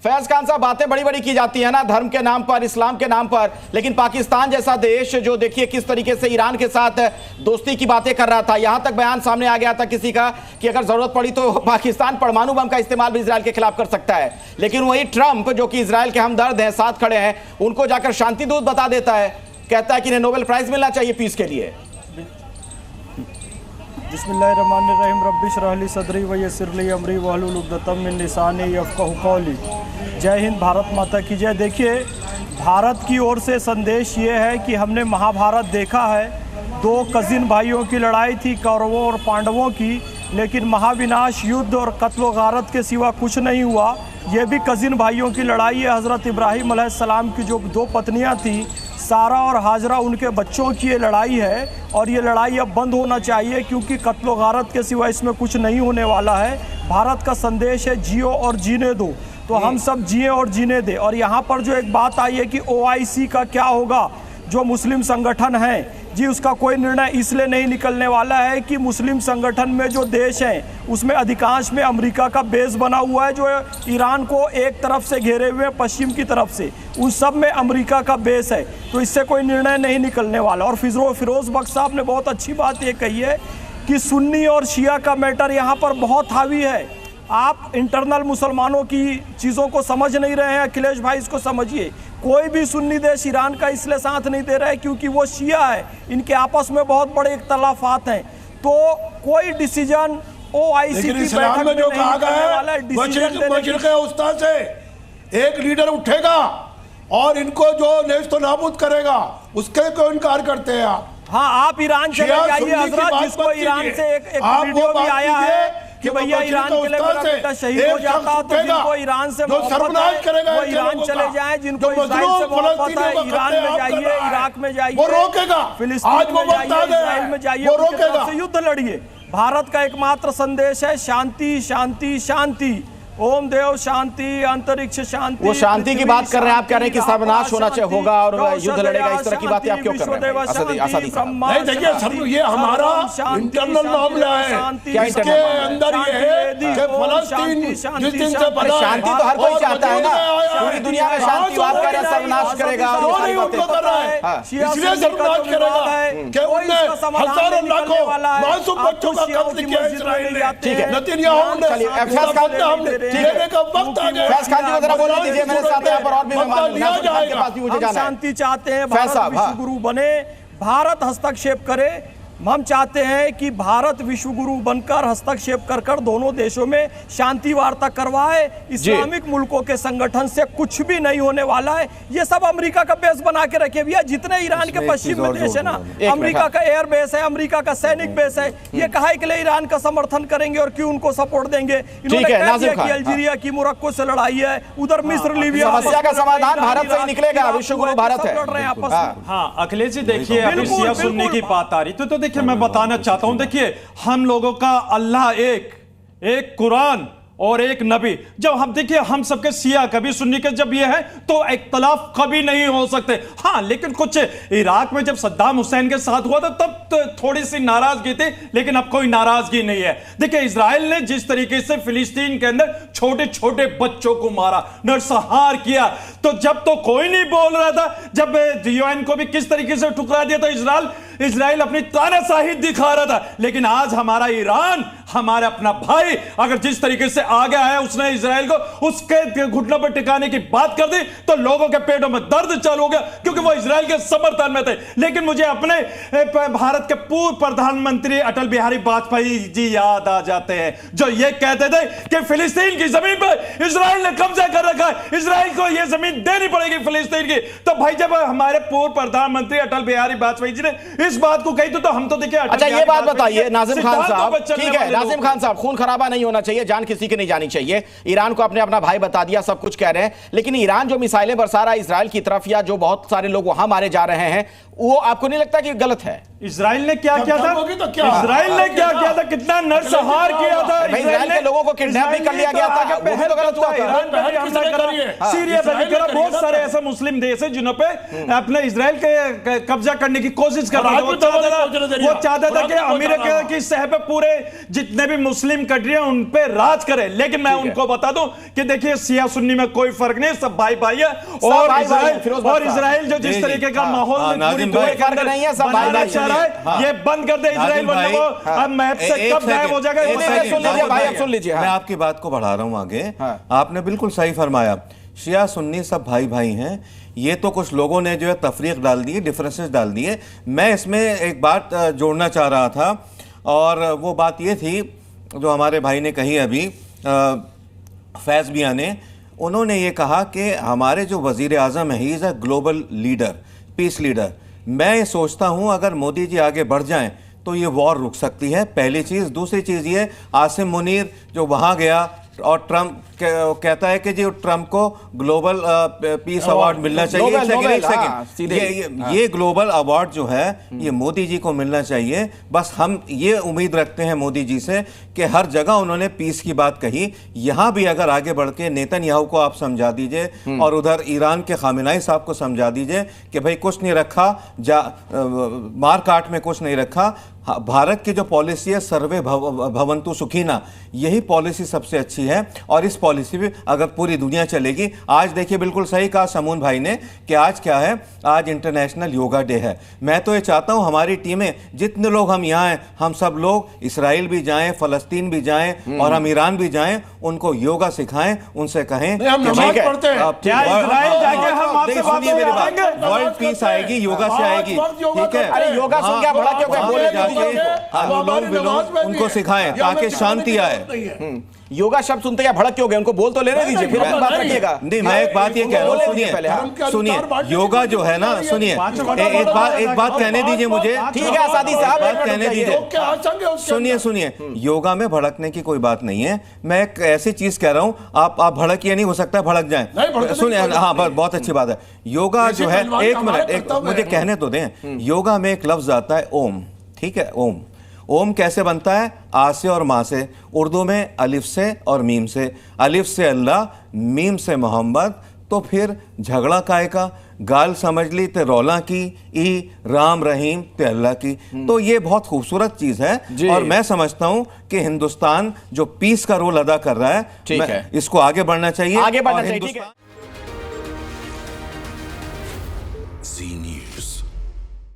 फैज खान साहब, बातें बड़ी बड़ी की जाती है ना धर्म के नाम पर, इस्लाम के नाम पर, लेकिन पाकिस्तान जैसा देश जो देखिए किस तरीके से ईरान के साथ दोस्ती की बातें कर रहा था, यहां तक बयान सामने आ गया था किसी का कि अगर जरूरत पड़ी तो पाकिस्तान परमाणु बम का इस्तेमाल भी इजरायल के खिलाफ कर सकता है। लेकिन वही ट्रंप जो कि इजरायल के हमदर्द हैं, साथ खड़े हैं, उनको जाकर शांति दूत बता देता है, कहता है कि इन्हें नोबेल प्राइज मिलना चाहिए पीस के लिए। बिस्मिल्लाहिर्रहमानिर्रहीम रब्बिश रहली सदरी व यस्सिरली अमरी वहलुल उक़दतम मिन लिसानी यफ़क़हू क़ौली। जय हिंद, भारत माता की जय। देखिए, भारत की ओर से संदेश ये है कि हमने महाभारत देखा है, दो कज़िन भाइयों की लड़ाई थी, कौरवों और पांडवों की, लेकिन महाविनाश युद्ध और कत्ल गारत के सिवा कुछ नहीं हुआ। ये भी कज़िन भाइयों की लड़ाई है। हज़रत इब्राहीम अलैहिस्सलाम की जो दो पत्नियां थी, सारा और हाजरा, उनके बच्चों की ये लड़ाई है और ये लड़ाई अब बंद होना चाहिए, क्योंकि कत्ल गारत के सिवा इसमें कुछ नहीं होने वाला है। भारत का संदेश है जियो और जीने दो, तो हम सब जिए और जीने दें। और यहाँ पर जो एक बात आई है कि OIC का क्या होगा, जो मुस्लिम संगठन है जी, उसका कोई निर्णय इसलिए नहीं निकलने वाला है कि मुस्लिम संगठन में जो देश हैं उसमें अधिकांश में अमेरिका का बेस बना हुआ है, जो ईरान को एक तरफ से घेरे हुए पश्चिम की तरफ से, उन सब में अमेरिका का बेस है, तो इससे कोई निर्णय नहीं निकलने वाला। और फिरोज बख्श साहब ने बहुत अच्छी बात ये कही है कि सुन्नी और शिया का मैटर यहाँ पर बहुत हावी है। आप इंटरनल मुसलमानों की चीज़ों को समझ नहीं रहे हैं। अखिलेश भाई, इसको समझिए, कोई भी सुन्नी देश ईरान का इसलिए साथ नहीं दे रहा है क्योंकि वो शिया है, इनके आपस में बहुत बड़े इख्तलाफात हैं। तो कोई डिसीजन OIC की बैठक में जो कहा गया है, मशरिक़ उस्ता से एक लीडर उठेगा और इनको जो नेस्त नाबूद करेगा, उसके को इनकार करते हैं आप। हाँ, आप ईरान चले जाइए हजरत, जिसको ईरान से एक वीडियो भी आया है कि भैया ईरान के लिए मेरा बेटा शहीद हो जाता, तो जिनको ईरान से मोहब्बत है वो ईरान चले जाएं, जिनको इस्राइल से मोहब्बत है ईरान में जाइए, इराक में जाइए, वो रोकेगा, फिलिस्तीन में जाइए, इस्राइल में जाइए, उनके तरफ से युद्ध लड़िए। भारत का एकमात्र संदेश है शांति शांति शांति, ओम देव शांति, अंतरिक्ष शांति। वो शांति की बात कर रहे हैं, आप कह रहे हैं कि सर्वनाश होना चाहिए होगा और युद्ध लड़ेगा, इस तरह की बातें आप क्यों कर रहे हैं? नहीं, देखिए सब ये हमारा इंटरनल मामला है, इसके अंदर ये है कि फलस्तीन जिस दिन से बना, शांति तो हर कोई चाहता है ना, पूरी दुनिया में शांति, आप कह रहे हैं सर्वनाश करेगा, उनको कर रहा है, इसलिए सर्वनाश करेगा कि उनने हजारों लाखों मासूम बच्चों का कत्ल किया इजराइल ने। ठीक है, नेतन्याहू ने लेने का वक्त आ गया। फैज खान जी को जरा बोलने दीजिए, मेरे साथ यहाँ पर और भी मेहमान के पास भी मुझे जाना है। शांति चाहते हैं, भारत विश्व गुरु बने, भारत हस्तक्षेप करे। हम चाहते हैं कि भारत विश्व गुरु बनकर हस्तक्षेप कर दोनों देशों में शांति वार्ता करवाए। इस्लामिक मुल्कों के संगठन से कुछ भी नहीं होने वाला है। ये सब अमेरिका का बेस बना के रखे भैया, जितने ईरान के पश्चिम में देश है ना, अमेरिका का एयर बेस है, अमेरिका का सैनिक बेस है। ये कहा के लिए ईरान का समर्थन करेंगे और क्यों उनको सपोर्ट देंगे? इन्होंने कह दिया कि अल्जीरिया की मोरक्को से लड़ाई है, उधर मिस्र, लीबिया, समस्या का समाधान भारत से ही निकलेगा, विश्व गुरु भारत है। हाँ अखिलेश जी, देखिए अभी शिया सुन्नी की बात आ रही तो देखिए मैं बताना चाहता हूं, देखिए हम लोगों का अल्लाह एक कुरान और एक नबी। जब हम देखिए हम सबके शिया कभी सुन्नी के जब ये है तो इख्तलाफ कभी नहीं हो सकते। हाँ, लेकिन कुछ इराक में जब सद्दाम हुसैन के साथ हुआ था तब तो थोड़ी सी नाराजगी थी, लेकिन अब कोई नाराजगी नहीं है। देखिए इजराइल ने जिस तरीके से फिलिस्तीन के अंदर छोटे छोटे बच्चों को मारा, नरसंहार किया, तो जब तो कोई नहीं बोल रहा था, जब UN को भी किस तरीके से ठुकरा दिया था इजराइल अपनी तानाशाही दिखा रहा था। लेकिन आज हमारा ईरान, हमारा अपना भाई, अगर जिस तरीके से आ गया है, उसने इजराइल को उसके घुटनों पर टिकाने की बात कर दी तो लोगों के पेटों में दर्द चालू हो गया, क्योंकि वो इजराइल के समर्थन में थे। लेकिन मुझे अपने भारत के पूर्व प्रधानमंत्री अटल बिहारी वाजपेयी जी याद आ जाते हैं, जो ये कहते थे कि फिलिस्तीन की जमीन पर इजराइल ने कब्जा कर रखा है, इजराइल को यह जमीन देनी पड़ेगी फिलिस्तीन की। तो भाई जब हमारे पूर्व प्रधानमंत्री अटल बिहारी वाजपेयी जी ने इस बात को कही तो हम तो देखिए। अच्छा ये बात बताइए नाजिम खान साहब, ठीक है नाजिम खान साहब, खून खराबा नहीं होना चाहिए, जान किसी की नहीं जानी चाहिए। ईरान को आपने अपना भाई बता दिया, सब कुछ कह रहे हैं, लेकिन ईरान जो मिसाइलें बरसा रहा है इजराइल की तरफ, या जो बहुत सारे लोग वहां मारे जा रहे हैं, वो आपको नहीं लगता कि गलत है? इजराइल ने क्या किया था? इजराइल ने क्या किया था? कितना नरसंहार किया था? इजराइल के लोगों को किडनैप भी कर लिया गया था, वो तो गलत हुआ था। सीरिया पे बहुत सारे ऐसे मुस्लिम देश है जिन्हों पे अपने इजराइल के कब्जा करने की कोशिश कर रहे थे। वो चाहता था कि अमेरिका की सह पे पूरे जितने जितने भी मुस्लिम कंट्री है उन पे राज करे, लेकिन मैं उनको बता दूं कि देखिए शिया सुन्नी में कोई फर्क नहीं, सब भाई भाई है। और इजराइल जो जिस तरीके का माहौल बनाना चाह रहा है, ये बंद कर दे इजराइल वालों को, अब मैप से कब गायब हो जाएगा। सुन लीजिए, मैं आपकी बात को बढ़ा रहा हूं आगे। आपने बिल्कुल सही फरमाया, शिया सुन्नी सब भाई भाई हैं। ये तो कुछ लोगों ने जो है तफरीक डाल दी, डिफरेंसेस डाल दिए। मैं इसमें एक बात जोड़ना चाह रहा था, और वो बात ये थी जो हमारे भाई ने कही अभी, फैज़ मियां ने, उन्होंने ये कहा कि हमारे जो वज़ीर आज़म है, he is a global leader, peace leader. मैं ये सोचता हूँ अगर मोदी जी आगे बढ़ जाएं तो ये वॉर रुक सकती है, पहली चीज़। दूसरी चीज़ ये, आसिम मुनीर जो वहाँ गया और ट्रम्प कहता है कि जी ट्रम्प को ग्लोबल पीस अवार्ड मिलना चाहिए। ये ग्लोबल अवार्ड जो है ये मोदी जी को मिलना चाहिए। बस हम ये उम्मीद रखते हैं मोदी जी से कि हर जगह उन्होंने पीस की बात कही, यहाँ भी अगर आगे बढ़ के नेतन्याहू को आप समझा दीजिए और उधर ईरान के खामेनेई साहब को समझा दीजिए कि भाई कुछ नहीं रखा, मार काट में कुछ नहीं रखा। भारत की जो पॉलिसी है सर्वे भवन्तु सुखीना, यही पॉलिसी सबसे अच्छी है, और इस पॉलिसी पे अगर पूरी दुनिया चलेगी। आज देखिए, बिल्कुल सही कहा समून भाई ने कि आज क्या है, आज इंटरनेशनल योगा डे है। मैं तो ये चाहता हूं हमारी टीमें, जितने लोग हम यहाँ हैं, हम सब लोग इसराइल भी जाएं, फलस्तीन भी जाएं और हम ईरान भी जाएं, उनको योगा सिखाएं, उनसे कहें वर्ल्ड पीस आएगी, योगा से आएगी। ठीक है, अरे योगा सुन क्या बड़ा क्यों उनको सिखाएं ताकि शांति आए। योगा शब्द सुनते क्या भड़क क्यों गए? उनको बोल तो लेने दीजिए, फिर अपनी बात रखिएगा। नहीं, मैं एक बात ये कह रहा हूँ, सुनिए योगा जो है ना, सुनिए एक बात कहने दीजिए मुझे। ठीक है आसादी साहब, कहने दीजिए। सुनिए, योगा में भड़कने की कोई बात नहीं है। मैं एक ऐसी चीज कह रहा हूँ, आप भड़किए नहीं, हो सकता है भड़क जाए। सुनिए, हाँ बहुत अच्छी बात है। योगा जो है, एक मिनट मुझे कहने तो दें। योगा में एक लफ्ज आता है ओम, ठीक है, ओम। ओम कैसे बनता है? आ से और माँ से। उर्दू में अलिफ से और मीम से। अलिफ से अल्लाह, मीम से मोहम्मद, तो फिर झगड़ा काय का, गाल समझ ली ते रौला की, ई राम रहीम ते अल्लाह की। तो ये बहुत खूबसूरत चीज है, और मैं समझता हूं कि हिंदुस्तान जो पीस का रोल अदा कर रहा है, ठीक है, इसको आगे बढ़ना चाहिए, आगे बढ़ना चाहिए।